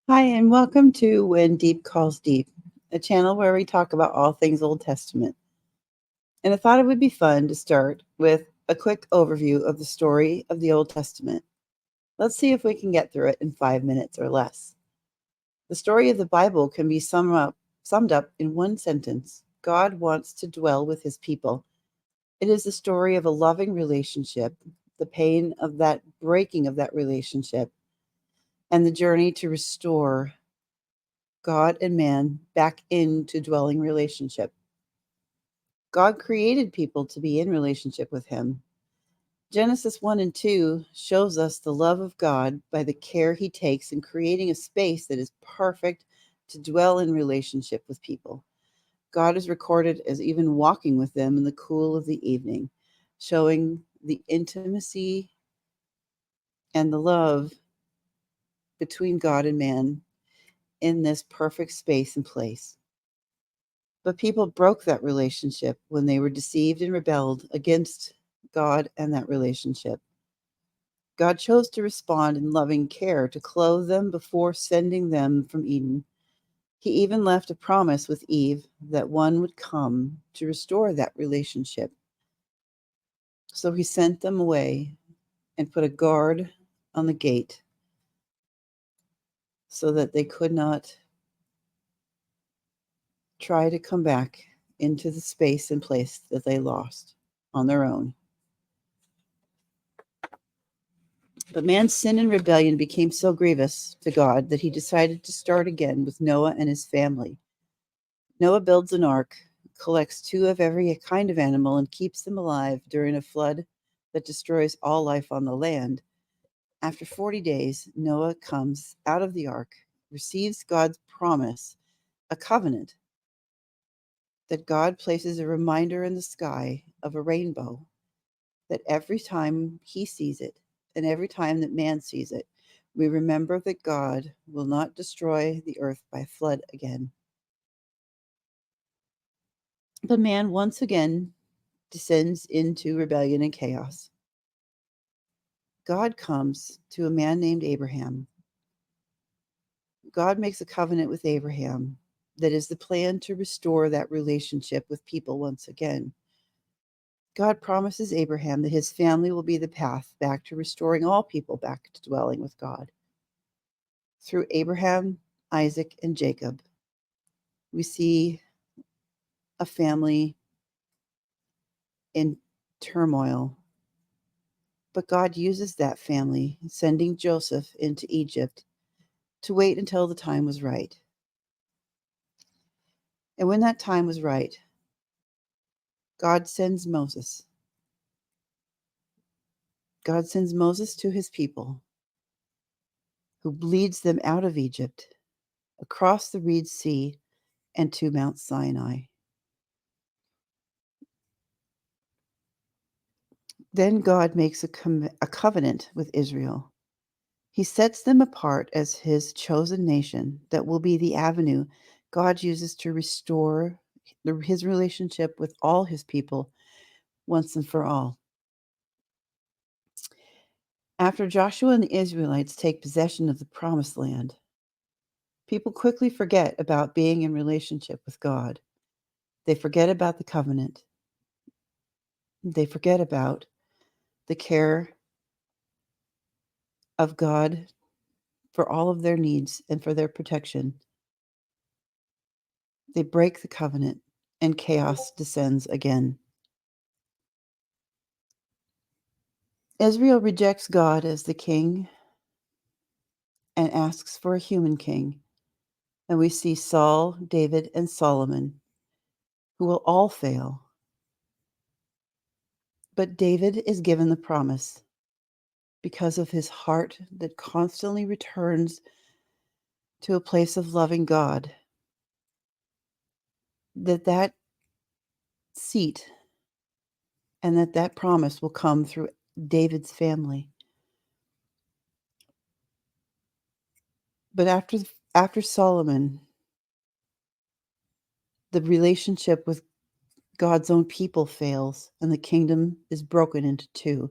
Hi, and welcome to When Deep Calls Deep, a channel where we talk about all things Old Testament. And I thought it would be fun to start with a quick overview of the story of the Old Testament. Let's see if we can get through it in 5 minutes or less. The story of the Bible can be summed up in one sentence: God wants to dwell with his people. It is the story of a loving relationship, the pain of that breaking of that relationship, and the journey to restore God and man back into dwelling relationship. God created people to be in relationship with him. Genesis 1 and 2 shows us the love of God by the care he takes in creating a space that is perfect to dwell in relationship with people. God is recorded as even walking with them in the cool of the evening, showing the intimacy and the love between God and man in this perfect space and place. But people broke that relationship when they were deceived and rebelled against God and that relationship. God chose to respond in loving care to clothe them before sending them from Eden. He even left a promise with Eve that one would come to restore that relationship. So he sent them away and put a guard on the gate so that they could not try to come back into the space and place that they lost on their own. But man's sin and rebellion became so grievous to God that he decided to start again with Noah and his family. Noah builds an ark, collects two of every kind of animal, and keeps them alive during a flood that destroys all life on the land. After 40 days, Noah comes out of the ark, receives God's promise, a covenant that God places a reminder in the sky of a rainbow, that every time he sees it and every time that man sees it, we remember that God will not destroy the earth by flood again. But man once again descends into rebellion and chaos. God comes to a man named Abraham. God makes a covenant with Abraham that is the plan to restore that relationship with people once again. God promises Abraham that his family will be the path back to restoring all people back to dwelling with God. Through Abraham, Isaac, and Jacob, we see a family in turmoil. But God uses that family, sending Joseph into Egypt to wait until the time was right. And when that time was right, God sends Moses. God sends Moses to his people, who leads them out of Egypt, across the Reed Sea, and to Mount Sinai. Then God makes a covenant with Israel. He sets them apart as his chosen nation that will be the avenue God uses to restore his relationship with all his people once and for all. After Joshua and the Israelites take possession of the promised land, people quickly forget about being in relationship with God. They forget about the covenant. They forget about the care of God for all of their needs and for their protection. They break the covenant, and chaos descends again. Israel rejects God as the king and asks for a human king. And we see Saul, David, and Solomon, who will all fail. But David is given the promise because of his heart that constantly returns to a place of loving God, that seat and that promise will come through David's family. But after Solomon, the relationship with God's own people fails and the kingdom is broken into two,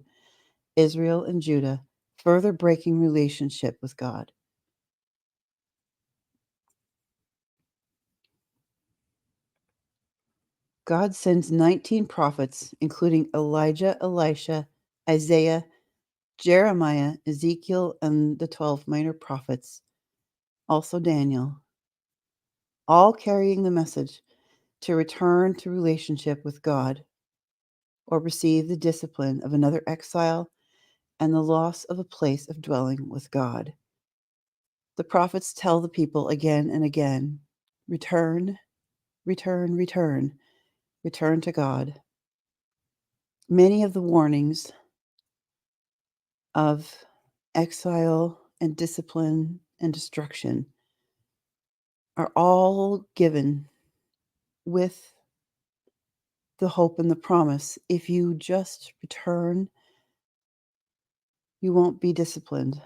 Israel and Judah, further breaking relationship with God. God sends 19 prophets, including Elijah, Elisha, Isaiah, Jeremiah, Ezekiel, and the 12 minor prophets, also Daniel, all carrying the message to return to relationship with God or receive the discipline of another exile and the loss of a place of dwelling with God. The prophets tell the people again and again, return, return, return, return to God. Many of the warnings of exile and discipline and destruction are all given with the hope and the promise. If you just return, you won't be disciplined.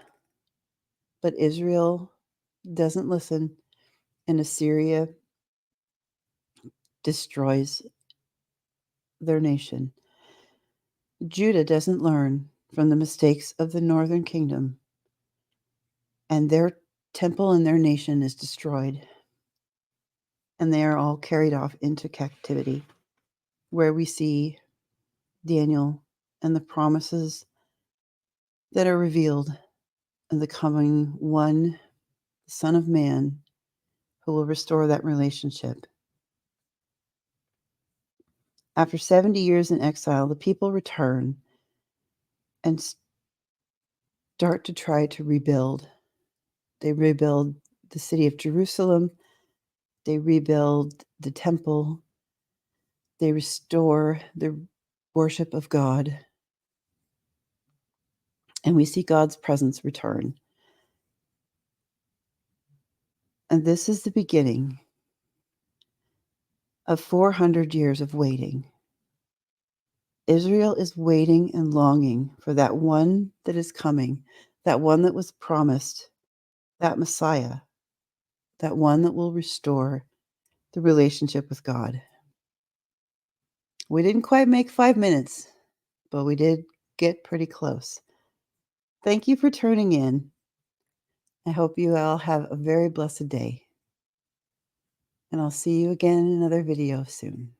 But Israel doesn't listen, and Assyria destroys their nation. Judah doesn't learn from the mistakes of the northern kingdom, and their temple and their nation is destroyed, and they are all carried off into captivity, where we see Daniel and the promises that are revealed in the coming one, the Son of Man, who will restore that relationship. After 70 years in exile, the people return and start to try to rebuild. They rebuild the city of Jerusalem. They rebuild the temple. They restore the worship of God. And we see God's presence return. And this is the beginning of 400 years of waiting. Israel is waiting and longing for that one that is coming, that one that was promised, that Messiah, that one that will restore the relationship with God. We didn't quite make 5 minutes, but we did get pretty close. Thank you for tuning in. I hope you all have a very blessed day. And I'll see you again in another video soon.